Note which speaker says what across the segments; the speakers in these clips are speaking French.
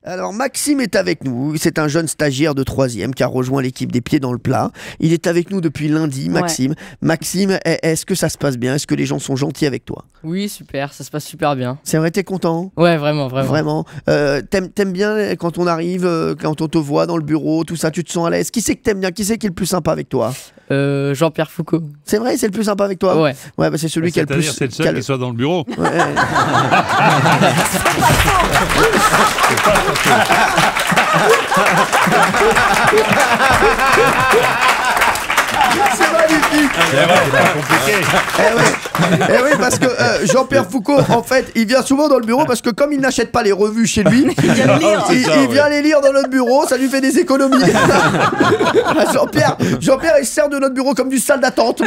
Speaker 1: Alors Maxime est avec nous, c'est un jeune stagiaire de 3e qui a rejoint l'équipe des Pieds dans le Plat. Il est avec nous depuis lundi, Maxime. Ouais. Maxime, est-ce que ça se passe bien? Est-ce que les gens sont gentils avec toi?
Speaker 2: Oui, super, ça se passe super bien.
Speaker 1: C'est vrai, t'es content?
Speaker 2: Ouais, vraiment.
Speaker 1: Vraiment. T'aimes bien quand on arrive, quand on te voit dans le bureau, tout ça, tu te sens à l'aise? Qui c'est que t'aimes bien? Qui c'est qui est le plus sympa avec toi?
Speaker 2: Jean-Pierre Foucault.
Speaker 1: C'est vrai, c'est le plus sympa avec toi?
Speaker 2: Ouais.
Speaker 1: Ouais, bah c'est celui qui a le plus...
Speaker 3: C'est le seul qui soit dans le bureau.
Speaker 1: Ouais. C'est magnifique.
Speaker 3: C'est vrai, c'est pas compliqué.
Speaker 1: Eh oui, parce que Jean-Pierre Foucault, en fait, il vient souvent dans le bureau parce que comme il n'achète pas les revues chez lui, il vient les lire dans notre bureau, ça lui fait des économies. Jean-Pierre, il se sert de notre bureau comme du salle d'attente.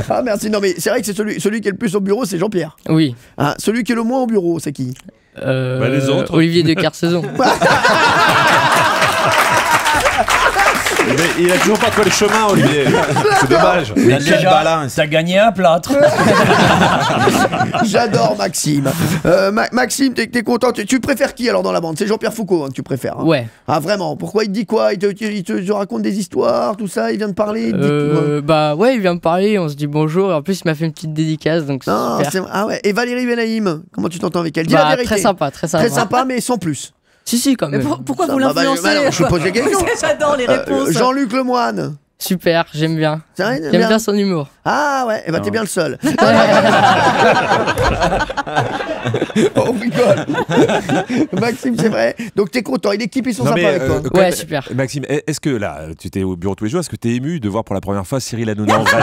Speaker 1: Ah merci, non mais c'est vrai que c'est celui qui est le plus au bureau, c'est Jean-Pierre.
Speaker 2: Oui.
Speaker 1: Hein, celui qui est le moins au bureau, c'est qui?
Speaker 3: Les autres.
Speaker 2: Olivier de Kersauzon.
Speaker 4: Mais il a toujours pas trouvé le chemin, Olivier. C'est dommage.
Speaker 5: Il a déjà balance. T'as gagné un plâtre.
Speaker 1: J'adore Maxime. Maxime, t'es content? Tu préfères qui alors dans la bande? C'est Jean-Pierre Foucault que tu préfères, hein?
Speaker 2: Ouais.
Speaker 1: Ah vraiment? Pourquoi? Il te dit quoi? Il te raconte des histoires, tout ça? Il vient de parler?
Speaker 2: Bah ouais, il vient me parler, on se dit bonjour. Et en plus, il m'a fait une petite dédicace, donc super.
Speaker 1: Ah ouais. Et Valérie Benaïm, comment tu t'entends avec elle? Dis la vérité.
Speaker 2: Très sympa.
Speaker 1: Très sympa, mais sans plus.
Speaker 2: Si, quand même.
Speaker 6: Mais pourquoi vous l'influencez?
Speaker 1: Je pose des questions.
Speaker 6: J'adore les réponses.
Speaker 1: Jean-Luc Lemoine.
Speaker 2: Super, j'aime bien.
Speaker 1: J'aime
Speaker 2: bien son humour.
Speaker 1: Ah ouais, et bah t'es bien le seul. On rigole. Maxime, c'est vrai. Donc t'es content, et l'équipe ils sont sympas avec toi.
Speaker 2: Ouais, super.
Speaker 4: Maxime, est-ce que là, tu étais au bureau tous les jours, est-ce que t'es ému de voir pour la première fois Cyril Hanouna en vrai?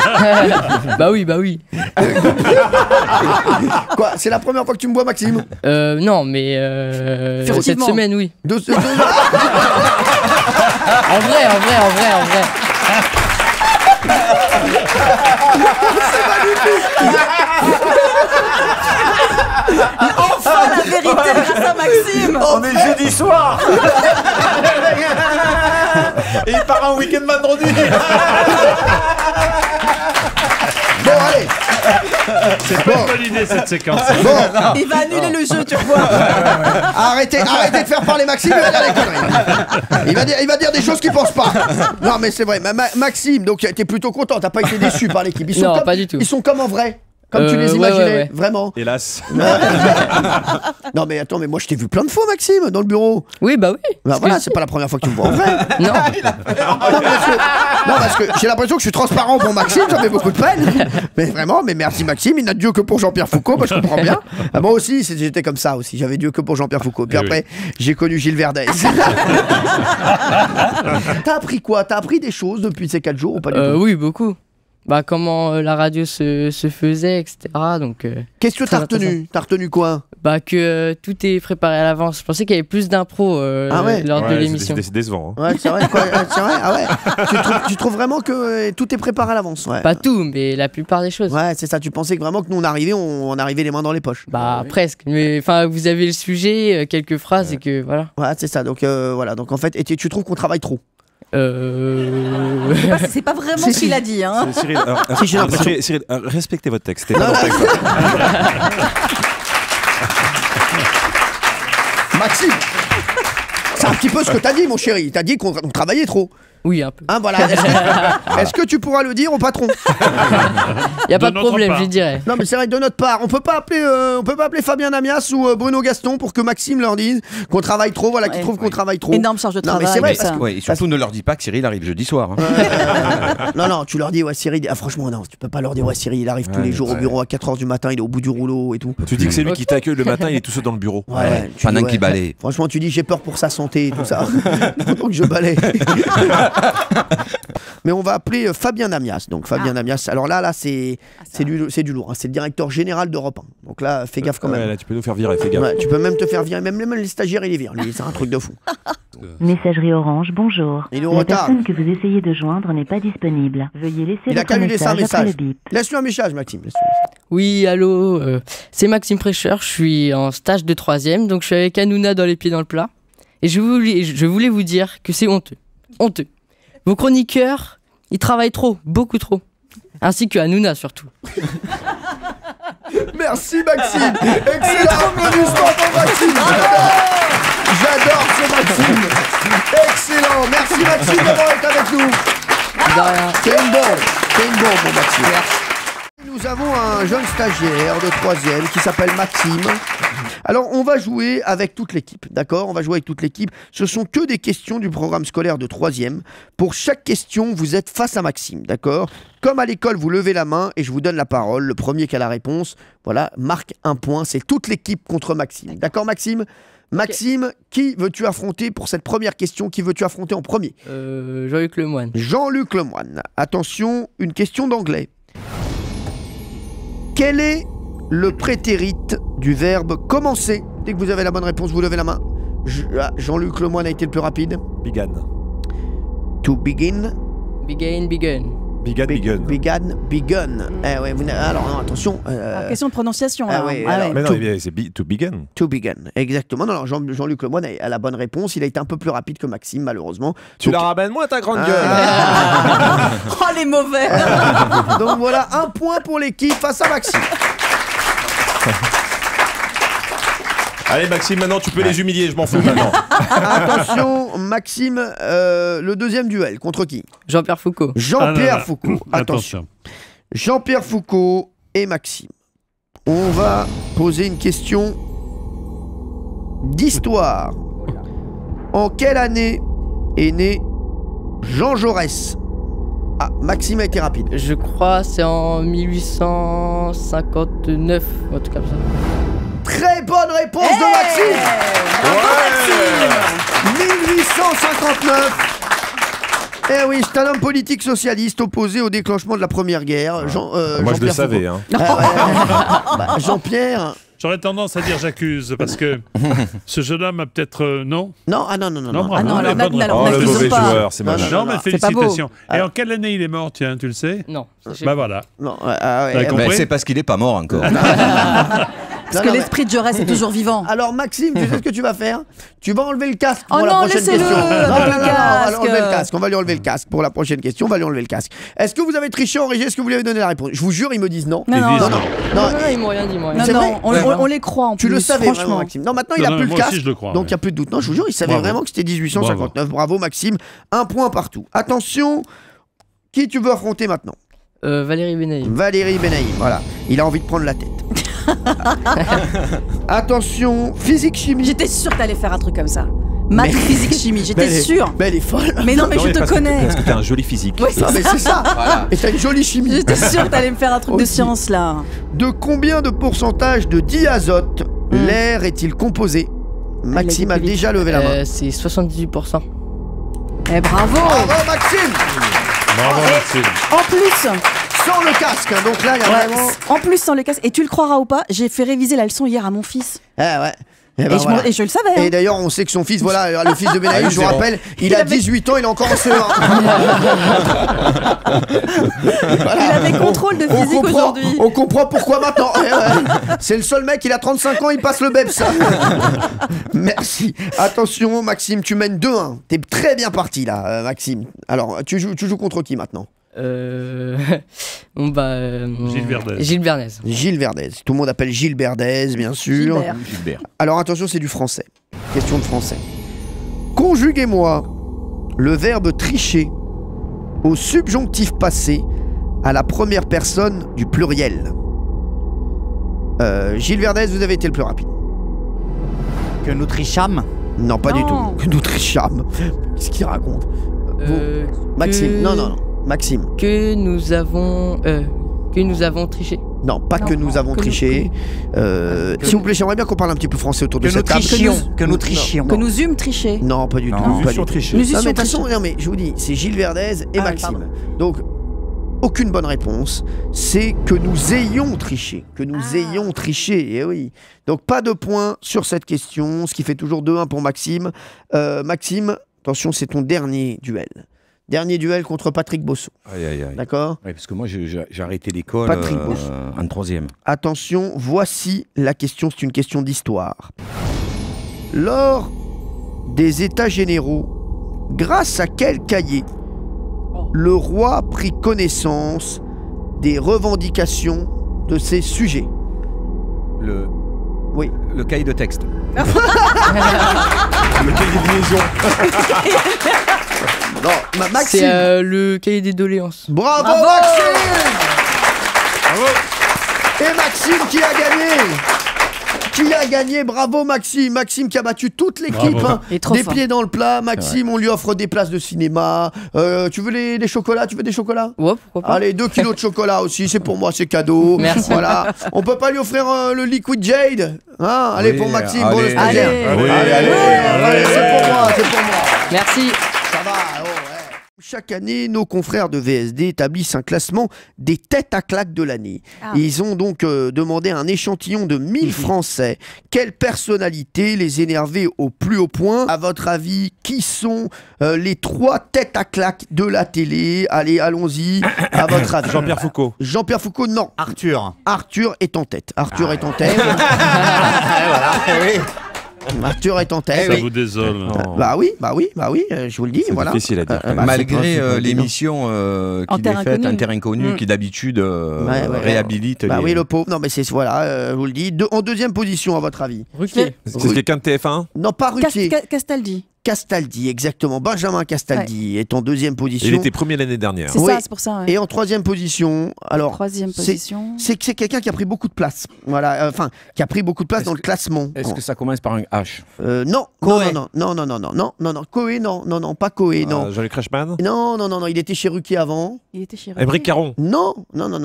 Speaker 2: Bah oui.
Speaker 1: Quoi, c'est la première fois que tu me vois, Maxime?
Speaker 2: Non, mais cette semaine, oui. En vrai.
Speaker 1: C'est magnifique.
Speaker 6: Enfin la vérité grâce à Maxime.
Speaker 5: On est jeudi soir. Et il part en week-end vendredi.
Speaker 1: Bon, allez.
Speaker 3: C'est pas une bonne idée cette séquence.
Speaker 6: Il va annuler le jeu, tu vois.
Speaker 1: Arrêtez de faire parler Maxime, il va dire des conneries. Il va dire des choses qu'il pense pas. Non mais c'est vrai, Maxime, donc t'es plutôt content, t'as pas été déçu par l'équipe.
Speaker 2: Non, pas du tout.
Speaker 1: Ils sont comme en vrai. Comme tu les imaginais,
Speaker 2: ouais.
Speaker 1: vraiment.
Speaker 4: Hélas.
Speaker 1: Non mais attends, mais moi je t'ai vu plein de fois, Maxime, dans le bureau.
Speaker 2: Oui, bah oui.
Speaker 1: Bah voilà, c'est pas la première fois que tu me vois en vrai.
Speaker 2: Non.
Speaker 1: Non, parce que j'ai l'impression que je suis transparent pour Maxime, ça fait beaucoup de peine. Mais vraiment, mais merci Maxime, il n'a Dieu que pour Jean-Pierre Foucault, bah, je comprends bien. Moi aussi, j'étais comme ça aussi, j'avais Dieu que pour Jean-Pierre Foucault. Puis après, j'ai connu Gilles Verdez. T'as appris quoi? T'as appris des choses depuis ces 4 jours ou pas du tout?
Speaker 2: Oui, beaucoup. Bah comment la radio se faisait, etc. Donc.
Speaker 1: Qu'est-ce que t'as retenu? T'as retenu quoi?
Speaker 2: Bah que tout est préparé à l'avance. Je pensais qu'il y avait plus d'impro lors de l'émission.
Speaker 4: C'est décevant.
Speaker 1: Hein. Ouais, c'est vrai. C'est vrai. Ah ouais. Tu trouves vraiment que tout est préparé à l'avance? Ouais.
Speaker 2: Pas tout, mais la plupart des choses.
Speaker 1: Ouais, c'est ça. Tu pensais que vraiment que nous on arrivait les mains dans les poches?
Speaker 2: Bah presque. Mais enfin, vous avez le sujet, quelques phrases et que voilà.
Speaker 1: Ouais, c'est ça. Donc voilà. Donc en fait, et tu trouves qu'on travaille trop?
Speaker 6: C'est pas vraiment ce qu'il a dit, hein.
Speaker 4: Cyril, respectez votre texte.
Speaker 1: Maxime, c'est un petit peu ce que t'as dit, mon chéri. T'as dit qu'on travaillait trop.
Speaker 2: Oui, un peu.
Speaker 1: Hein, voilà. Est-ce que tu pourras le dire au patron?
Speaker 2: Y a pas de problème, je dirais.
Speaker 1: Non, mais c'est vrai, de notre part, on peut pas appeler Fabien Namias ou Bruno Gaston pour que Maxime leur dise qu'on travaille trop, voilà, qu'ils trouvent qu'on travaille trop.
Speaker 6: Énorme charge de travail.
Speaker 1: Non, mais c'est vrai,
Speaker 5: Ouais, et surtout ne leur dis pas que Cyril arrive jeudi soir. Hein.
Speaker 1: Non, tu leur dis, ouais, Cyril, franchement, non, tu peux pas leur dire, ouais, Cyril, il arrive tous les jours au bureau à 4h du matin, il est au bout du rouleau et tout.
Speaker 4: Tu dis que c'est lui qui t'accueille le matin, il est tout seul dans le bureau.
Speaker 1: Ouais,
Speaker 5: pendant qu'il balaye.
Speaker 1: Franchement, tu dis, j'ai peur pour sa santé et tout ça. Donc je balaye. Mais on va appeler Fabien Namias. Donc Fabien Namias, alors là c'est du lourd, hein. C'est le directeur général d'Europe 1. Donc là, fais gaffe quand même.
Speaker 4: Ouais, là, tu peux nous faire virer, fais gaffe.
Speaker 1: Ouais, tu peux même te faire virer, même les stagiaires il les vire, lui, c'est un truc de fou.
Speaker 7: Messagerie Orange, bonjour.
Speaker 1: Il est au
Speaker 7: La
Speaker 1: retard.
Speaker 7: personne que vous essayez de joindre n'est pas disponible. Veuillez laisser
Speaker 1: Il a qu'à lui laisser un message.
Speaker 7: après le bip.
Speaker 1: Laisse-lui un message, Maxime.
Speaker 2: Oui, allô, c'est Maxime Prêcheur, je suis en stage de 3e, donc je suis avec Hanouna dans les Pieds dans le Plat. Et je voulais vous dire que c'est honteux. Honteux. Vos chroniqueurs, ils travaillent trop, beaucoup trop. Ainsi que Hanouna surtout.
Speaker 1: Merci Maxime. Excellent applaudissement pour Maxime. J'adore ce merci Maxime d'avoir été avec nous.
Speaker 2: De rien.
Speaker 1: C'est une bombe, mon Maxime. Nous avons un jeune stagiaire de 3e qui s'appelle Maxime. Alors, on va jouer avec toute l'équipe, d'accord? On va jouer avec toute l'équipe. Ce sont que des questions du programme scolaire de 3e. Pour chaque question, vous êtes face à Maxime, d'accord? Comme à l'école, vous levez la main et je vous donne la parole. Le premier qui a la réponse, voilà, marque un point. C'est toute l'équipe contre Maxime. D'accord, Maxime? Maxime, qui veux-tu affronter pour cette première question? Qui veux-tu affronter en premier?
Speaker 2: Jean-Luc Lemoyne.
Speaker 1: Jean-Luc Lemoyne. Attention, une question d'anglais. Quel est le prétérite du verbe commencer? Dès que vous avez la bonne réponse, vous levez la main. Jean-Luc Lemoyne a été le plus rapide.
Speaker 4: Began.
Speaker 1: To begin.
Speaker 2: Begin.
Speaker 1: Begun. Ouais, alors, non, attention.
Speaker 6: Question de prononciation.
Speaker 1: Ah
Speaker 6: là.
Speaker 1: ouais,
Speaker 6: Ah
Speaker 1: alors,
Speaker 6: ouais.
Speaker 4: Mais non, c'est to begin.
Speaker 1: To begin. Exactement. Non, alors, Jean-Luc Lemoyne a la bonne réponse. Il a été un peu plus rapide que Maxime, malheureusement.
Speaker 4: Tu la ramènes moi ta grande gueule.
Speaker 6: Oh, les mauvais.
Speaker 1: Donc voilà, un point pour l'équipe face à Maxime.
Speaker 4: Allez Maxime, maintenant tu peux les humilier, je m'en fous maintenant.
Speaker 1: Attention, Maxime, le deuxième duel, contre qui?
Speaker 2: Jean-Pierre Foucault.
Speaker 1: Jean-Pierre Foucault. Attention. Jean-Pierre Foucault et Maxime. On va poser une question d'histoire. En quelle année est né Jean Jaurès? Ah, Maxime a été rapide.
Speaker 2: Je crois c'est en 1859, en tout cas ça.
Speaker 1: Très bonne réponse de Maxime. 1859. Eh oui, c'est un homme politique socialiste opposé au déclenchement de la Première Guerre.
Speaker 4: Moi je le savais.
Speaker 1: Jean-Pierre.
Speaker 3: J'aurais tendance à dire j'accuse, parce que ce jeune homme a peut-être... non.
Speaker 1: Non.
Speaker 3: Bravo,
Speaker 6: Ah non,
Speaker 3: la
Speaker 6: alors,
Speaker 3: bonne
Speaker 6: alors,
Speaker 4: Oh le
Speaker 3: réponse.
Speaker 4: mauvais
Speaker 6: pas.
Speaker 4: joueur, c'est moche.
Speaker 3: Non, mais
Speaker 6: c'est pas beau.
Speaker 3: félicitations. Et en quelle année il est mort, tiens, tu le sais?
Speaker 2: Non.
Speaker 3: Bah voilà.
Speaker 1: Non,
Speaker 3: T'as compris?
Speaker 5: C'est parce qu'il est pas mort encore.
Speaker 6: Parce que l'esprit de Jaurès est toujours vivant.
Speaker 1: Alors Maxime, tu sais ce que tu vas faire? Tu vas enlever le casque pour
Speaker 6: Oh
Speaker 1: la
Speaker 6: non,
Speaker 1: prochaine
Speaker 6: laissez-le
Speaker 1: question.
Speaker 6: avec
Speaker 1: Non,
Speaker 6: le
Speaker 1: on va lui
Speaker 6: casque.
Speaker 1: enlever le casque. On va lui enlever le casque pour la prochaine question. On va lui enlever le casque. Est-ce que vous avez triché en régie? Est-ce que vous lui avez donné la réponse? Je vous jure, ils me disent non.
Speaker 6: Non, non,
Speaker 3: disent
Speaker 6: non,
Speaker 3: non.
Speaker 1: Non,
Speaker 2: Non, ils m'ont rien dit, moi.
Speaker 6: non,
Speaker 1: C'est vrai
Speaker 6: non, on les croit en
Speaker 1: tu
Speaker 6: plus.
Speaker 1: le savais vraiment,
Speaker 6: franchement.
Speaker 1: Maxime. Non, maintenant il
Speaker 3: Non,
Speaker 1: a
Speaker 3: non,
Speaker 1: plus le
Speaker 3: moi aussi,
Speaker 1: casque.
Speaker 3: je le crois,
Speaker 1: Donc il
Speaker 3: ouais.
Speaker 1: n'y a plus de doute. Non, je vous jure, il savait
Speaker 3: Bravo.
Speaker 1: vraiment que c'était 1859. Bravo Maxime. Un point partout. Attention, qui tu veux affronter maintenant?
Speaker 2: Valérie Benaïm.
Speaker 1: Valérie Benaïm, voilà. Il a envie de prendre la tête. Attention, physique-chimie.
Speaker 6: J'étais sûre que t'allais faire un truc comme ça. Maths, physique, chimie, j'étais sûre.
Speaker 1: Mais elle est folle.
Speaker 6: Mais non, mais je te connais.
Speaker 4: Parce que t'as un joli physique.
Speaker 6: Oui, c'est
Speaker 1: Non, mais c'est ça. Et t'as une jolie chimie.
Speaker 6: J'étais sûre que t'allais me faire un truc de
Speaker 1: Aussi.
Speaker 6: science là.
Speaker 1: De combien de pourcentage de diazote l'air est-il composé? Maxime a déjà levé la main.
Speaker 2: C'est 78%.
Speaker 6: Eh bravo.
Speaker 1: Bravo Maxime.
Speaker 3: Bravo, Maxime.
Speaker 6: En plus,
Speaker 1: Sans le casque, hein. Donc là il y a vraiment...
Speaker 6: en plus sans le casque. Et tu le croiras ou pas, j'ai fait réviser la leçon hier à mon fils.
Speaker 1: Ah ouais. Et,
Speaker 6: Et,
Speaker 1: ben
Speaker 6: je,
Speaker 1: voilà.
Speaker 6: et je le savais.
Speaker 1: Et
Speaker 6: Hein.
Speaker 1: d'ailleurs, on sait que son fils, voilà, le fils de Benaïm, je vous rappelle, il a
Speaker 6: avait-
Speaker 1: 18 ans, il est encore en CE1.
Speaker 6: Il avait contrôle de physique aujourd'hui.
Speaker 1: On comprend pourquoi maintenant. C'est le seul mec, il a 35 ans, il passe le BEPS. Merci. Attention, Maxime, tu mènes 2-1. T'es très bien parti là, Maxime. Alors, tu joues contre qui maintenant?
Speaker 2: Bon bah.
Speaker 3: Gilles Verdez.
Speaker 2: Gilles Verdez.
Speaker 1: Gilles Verdez. Tout le monde appelle Gilles Verdez, bien sûr.
Speaker 6: Gilbert.
Speaker 4: Gilbert.
Speaker 1: Alors attention, c'est du français. Question de français. Conjuguez-moi le verbe tricher au subjonctif passé à la première personne du pluriel. Gilles Verdez, vous avez été le plus rapide.
Speaker 8: Que nous trichâmes.
Speaker 1: Non, pas du
Speaker 6: Non.
Speaker 1: tout. Que nous trichâmes. Qu'est-ce qu'il raconte? Maxime, non. Maxime.
Speaker 2: Que nous avons triché.
Speaker 1: Non, pas
Speaker 6: Non,
Speaker 1: que nous
Speaker 6: non,
Speaker 1: avons
Speaker 6: que nous-
Speaker 1: triché. S'il vous plaît, j'aimerais bien qu'on parle un petit peu français autour de
Speaker 8: Que nous
Speaker 1: cette table.
Speaker 8: trichions. Que nous trichions.
Speaker 6: Que nous eûmes triché.
Speaker 1: Non, pas du
Speaker 8: Non.
Speaker 1: tout.
Speaker 8: Nous
Speaker 1: pas du tout.
Speaker 4: triché.
Speaker 6: Nous
Speaker 1: Non, mais de
Speaker 6: eussions
Speaker 1: toute façon,
Speaker 6: triché.
Speaker 1: non, mais je vous dis, c'est Gilles Verdez et
Speaker 6: Ah,
Speaker 1: Maxime.
Speaker 6: pardon.
Speaker 1: Donc, aucune bonne réponse. C'est que nous ayons triché. Que nous
Speaker 6: Ah.
Speaker 1: ayons triché, eh oui. Donc, pas de points sur cette question, ce qui fait toujours 2-1 pour Maxime. Maxime, attention, c'est ton dernier duel. Dernier duel contre Patrick Bosso.
Speaker 5: Aïe, aïe, aïe.
Speaker 1: D'accord?
Speaker 5: Ouais, parce que moi, j'ai arrêté l'école
Speaker 1: Patrick Boss.
Speaker 5: en troisième.
Speaker 1: Attention, voici la question, c'est une question d'histoire. Lors des États généraux, grâce à quel cahier le roi prit connaissance des revendications de ses sujets? Oui.
Speaker 5: Le cahier de texte.
Speaker 4: Le cahier de liaison.
Speaker 1: Non, Maxime.
Speaker 2: C'est le cahier des doléances.
Speaker 1: Bravo,
Speaker 6: Bravo.
Speaker 1: Maxime.
Speaker 3: Bravo.
Speaker 1: Et Maxime qui a gagné. Qui a gagné, bravo Maxime. Maxime qui a battu toute l'équipe,
Speaker 3: Bravo.
Speaker 1: hein.
Speaker 6: Il est trop
Speaker 1: Des
Speaker 6: fort.
Speaker 1: pieds dans le plat. Maxime, on lui offre des places de cinéma. Tu veux des chocolats? Tu veux des chocolats?
Speaker 2: Ouais, pourquoi pas.
Speaker 1: Allez, 2 kilos de chocolat aussi, c'est pour moi, c'est cadeau.
Speaker 2: Merci.
Speaker 1: Voilà. On peut pas lui offrir le Liquid Jade, hein? Allez,
Speaker 5: Oui,
Speaker 1: pour Maxime,
Speaker 5: allez.
Speaker 1: pour le stagiaire.
Speaker 6: Allez.
Speaker 3: Oui,
Speaker 1: Allez, c'est pour moi, c'est pour moi.
Speaker 2: Merci.
Speaker 1: Ça va, oh, ouais. Chaque année, nos confrères de VSD établissent un classement des têtes à claques de l'année.
Speaker 6: Ah.
Speaker 1: Ils ont donc demandé un échantillon de 1000 Français. Quelle personnalité les énerver au plus haut point? À votre avis, qui sont les 3 têtes à claques de la télé? Allez, allons-y. À votre avis.
Speaker 4: Jean-Pierre Foucault.
Speaker 1: Jean-Pierre Foucault, non.
Speaker 8: Arthur.
Speaker 1: Arthur est en tête. Arthur est en tête.
Speaker 8: Oui.
Speaker 1: Arthur est en tête.
Speaker 3: Ça vous désole.
Speaker 1: Bah oui, je vous le dis,
Speaker 4: C'est
Speaker 1: voilà.
Speaker 4: difficile à dire.
Speaker 1: Bah, c'est
Speaker 5: Malgré
Speaker 1: pas
Speaker 5: l'émission qu'il
Speaker 6: Terre
Speaker 5: est faite,
Speaker 6: Inconnue.
Speaker 5: Un terrain inconnu, qui d'habitude
Speaker 1: Ouais,
Speaker 5: réhabilite
Speaker 1: Bah
Speaker 5: les...
Speaker 1: oui, le pauvre. Non, mais c'est voilà, je vous le dis. En deuxième position, à votre avis?
Speaker 2: Ruquier.
Speaker 4: C'est quelqu'un de TF1.
Speaker 1: Non, pas Ruquier.
Speaker 6: Castaldi.
Speaker 1: Castaldi, exactement. Benjamin Castaldi est en deuxième position.
Speaker 4: Il était premier l'année dernière.
Speaker 6: C'est
Speaker 1: Oui.
Speaker 6: ça, c'est pour ça. Ouais.
Speaker 1: Et en troisième position, alors.
Speaker 6: Troisième
Speaker 1: c'est-
Speaker 6: position.
Speaker 1: C'est quelqu'un qui a pris beaucoup de place. Voilà, enfin, qui a pris beaucoup de place
Speaker 5: Est-ce
Speaker 1: dans le
Speaker 5: que-
Speaker 1: classement.
Speaker 5: Est-ce que ça commence par un H?
Speaker 1: Non,
Speaker 8: Coé.
Speaker 1: non, Coé, non, pas Coé, non.
Speaker 4: Jean-Luc Reichmann.
Speaker 1: Non, il était chez Ruquier avant.
Speaker 6: Il était chez
Speaker 4: Émeric Caron.
Speaker 1: Non.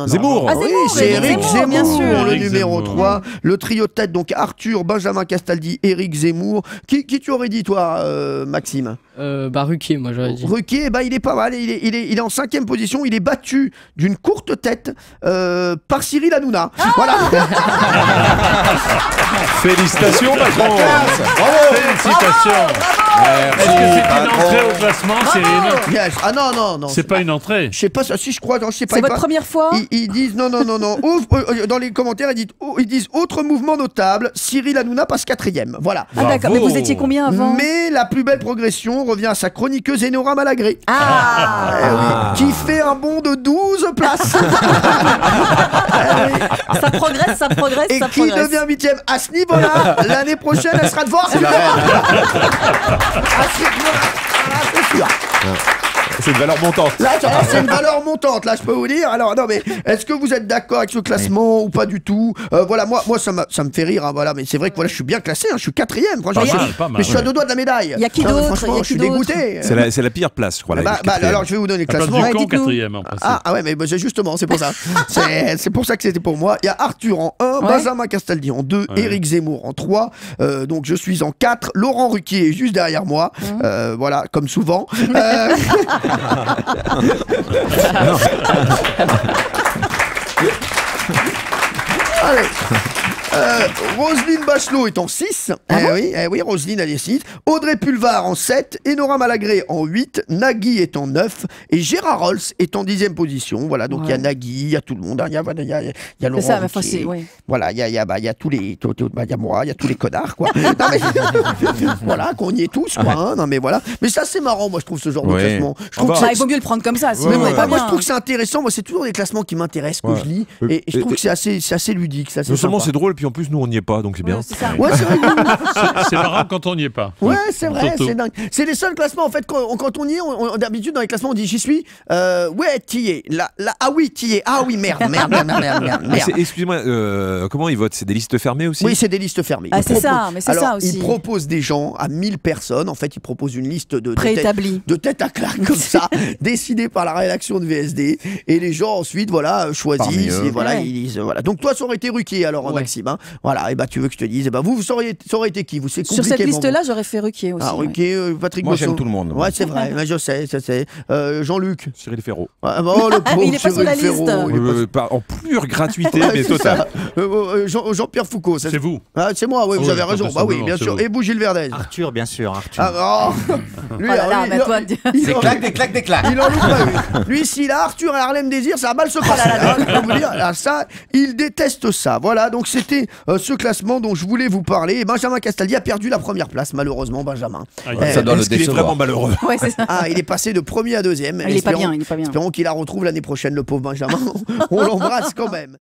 Speaker 4: Zemmour.
Speaker 6: Ah,
Speaker 1: Oui,
Speaker 6: Zemmour,
Speaker 1: c'est
Speaker 6: Éric
Speaker 1: Éric
Speaker 6: Zemmour, bien
Speaker 1: Zemmour,
Speaker 6: sûr.
Speaker 1: le
Speaker 3: Éric
Speaker 1: numéro
Speaker 3: Zemmour.
Speaker 1: 3. Le trio de tête, donc Arthur, Benjamin Castaldi, Éric Zemmour. Qui tu aurais dit, toi, Maxime?
Speaker 2: Ruquier, moi j'aurais dit.
Speaker 1: Ruquier, bah, il est pas mal. Il est en cinquième position. Il est battu d'une courte tête par Cyril Hanouna. Voilà.
Speaker 4: Félicitations, Macron.
Speaker 3: Félicitations. Est-ce que c'est une entrée au classement, Cyril?
Speaker 1: Yes. Ah non.
Speaker 3: C'est pas une entrée.
Speaker 1: Je sais pas, si je crois, non, je sais pas.
Speaker 6: C'est
Speaker 1: il
Speaker 6: votre
Speaker 1: pas-
Speaker 6: première fois
Speaker 1: Ils disent non. Dans les commentaires, ils disent autre mouvement notable. Cyril Hanouna passe 4e. Voilà.
Speaker 6: Ah d'accord, mais vous étiez combien avant?
Speaker 1: Mais la plus belle progression revient à sa chroniqueuse Enora Malagré.
Speaker 6: Ah,
Speaker 1: Qui fait un bond de 12 places.
Speaker 6: ça progresse, ça progresse,
Speaker 1: Et
Speaker 6: ça
Speaker 1: qui
Speaker 6: progresse.
Speaker 1: devient 8e. À ce niveau-là, l'année prochaine, elle sera devant. C'est sûr.
Speaker 4: C'est une valeur montante.
Speaker 1: Là, c'est une valeur montante, là, je peux vous dire. Alors, non, mais est-ce que vous êtes d'accord avec ce classement ou pas du tout? Voilà, moi ça me fait rire, hein, voilà, mais c'est vrai que voilà, je suis bien classé, hein, je suis 4e, franchement.
Speaker 3: Pas mal.
Speaker 1: Mais je suis à 2 doigts de la médaille.
Speaker 6: Il y a qui
Speaker 1: Non, mais
Speaker 6: d'autre
Speaker 1: franchement,
Speaker 6: Il y a
Speaker 1: je suis
Speaker 6: qui d'autre
Speaker 1: dégoûté.
Speaker 4: C'est la pire place, je crois. là,
Speaker 1: Bah,
Speaker 4: le quatrième.
Speaker 1: alors, je vais vous donner le
Speaker 3: La place
Speaker 1: classement.
Speaker 3: du con,
Speaker 6: dites-nous.
Speaker 3: 4e en principe.
Speaker 1: Ah ouais, mais bah, justement, c'est pour ça. C'est pour ça que c'était pour moi. Il y a Arthur en 1,
Speaker 6: Ouais.
Speaker 1: Benjamin Castaldi en 2, Éric Zemmour en 3. Donc je suis en 4. Laurent Ruquier est juste derrière moi. Voilà, comme souvent. Allez. Roselyne Bachelot est en 6. Oui, Roselyne, elle est 6. Audrey Pulvar en 7. Enora Malagré en 8. Nagui est en 9. Et Gérard Rolls est en 10e position. Voilà, donc il y a Nagui, il y a tout le monde. Il y a Laurent
Speaker 6: C'est ça, mais
Speaker 1: Ruquier.
Speaker 6: oui.
Speaker 1: Voilà, il y a tous les. Il y a moi, il y a tous les connards, quoi. Non, mais, voilà, qu'on y est tous, quoi. Hein. Non, mais voilà. Mais ça, c'est marrant, moi, je trouve, ce genre de
Speaker 5: Ouais.
Speaker 1: classement. Je trouve que
Speaker 6: Bah, il vaut mieux le prendre comme ça, sinon
Speaker 1: mais
Speaker 6: on
Speaker 1: moi,
Speaker 6: est pas
Speaker 1: moi, je
Speaker 6: bien.
Speaker 1: trouve que c'est intéressant. Moi, c'est toujours des classements qui m'intéressent, que je lis. Et je trouve que c'est assez ludique. C'est assez
Speaker 4: Non seulement
Speaker 1: sympa.
Speaker 4: c'est drôle, puis en plus, nous, on n'y est pas, donc c'est bien.
Speaker 6: Ouais, c'est ça.
Speaker 1: Ouais, c'est vrai.
Speaker 3: C'est marrant quand on n'y est pas.
Speaker 1: Ouais, c'est vrai,
Speaker 3: Surtout.
Speaker 1: c'est dingue. C'est les seuls classements, en fait, quand on y est, d'habitude, dans les classements, on dit j'y suis. Ouais, t'y es. Là, ah oui, t'y es. Ah oui, merde.
Speaker 4: Mais excusez-moi, comment ils votent? C'est des listes fermées aussi?
Speaker 1: Oui, c'est des listes fermées.
Speaker 6: Ah,
Speaker 1: Ils
Speaker 6: c'est ça, mais c'est
Speaker 1: Alors,
Speaker 6: ça aussi.
Speaker 1: Ils proposent des gens à 1000 personnes. En fait, ils proposent une liste de
Speaker 6: Préétablie.
Speaker 1: de tête à claque comme ça, décidée par la rédaction de VSD. Et les gens ensuite, voilà, choisissent.
Speaker 5: Parmi eux.
Speaker 1: Et voilà,
Speaker 6: Ouais.
Speaker 1: ils disent, voilà. Donc toi, ça aurait été Ruquier alors,
Speaker 2: Ouais.
Speaker 1: Maxime. Hein. Voilà. Et bah, tu veux que je te dise, et bah, ça aurait été qui? Vous, c'est
Speaker 6: Sur
Speaker 1: compliqué
Speaker 6: cette
Speaker 1: pour vous.
Speaker 6: liste-là, j'aurais fait Ruquier aussi.
Speaker 1: Ah,
Speaker 6: ouais.
Speaker 1: Ruquier, Patrick
Speaker 5: Moi,
Speaker 1: Bosso.
Speaker 5: j'aime tout le monde.
Speaker 1: Ouais, c'est vrai. Mais je sais. Jean-Luc.
Speaker 4: Cyril Ferraud.
Speaker 1: Ah, bon, le pauvre
Speaker 6: Il est pas sur
Speaker 1: Cyril
Speaker 6: la liste.
Speaker 1: Ferraud, il est pas
Speaker 4: En pure gratuité,
Speaker 1: Ouais,
Speaker 4: mais
Speaker 1: c'est
Speaker 4: totale.
Speaker 1: ça. Jean-Pierre Foucault.
Speaker 3: C'est vous.
Speaker 1: Ah, c'est moi, oui, vous
Speaker 3: Oui,
Speaker 1: avez raison. Bah oui,
Speaker 3: simplement,
Speaker 1: bien
Speaker 3: c'est
Speaker 1: sûr.
Speaker 3: vous.
Speaker 1: Et vous, Gilles Verdez.
Speaker 8: Arthur, bien sûr, Arthur.
Speaker 1: Ah, oh. Lui,
Speaker 6: Oh là là, mais toi,
Speaker 8: Des claques, des claques, des claques.
Speaker 1: il en loupe pas. Lui, s'il a Arthur et Harlem Désir, ça va mal se passer. Hein, je peux vous dire. Là, ça, il déteste ça. Voilà, donc c'était ce classement dont je voulais vous parler. Et Benjamin Castaldi a perdu la première place, malheureusement, Benjamin.
Speaker 3: Aïe.
Speaker 5: Ça doit le
Speaker 4: Est-ce qu'il est
Speaker 5: décevoir.
Speaker 4: vraiment malheureux?
Speaker 6: Ouais, c'est ça.
Speaker 1: Ah, il est passé de premier à deuxième.
Speaker 6: Il est pas
Speaker 1: Espérons-
Speaker 6: bien, il est pas bien.
Speaker 1: Espérons qu'il la retrouve l'année prochaine, le pauvre Benjamin. On l'embrasse quand même.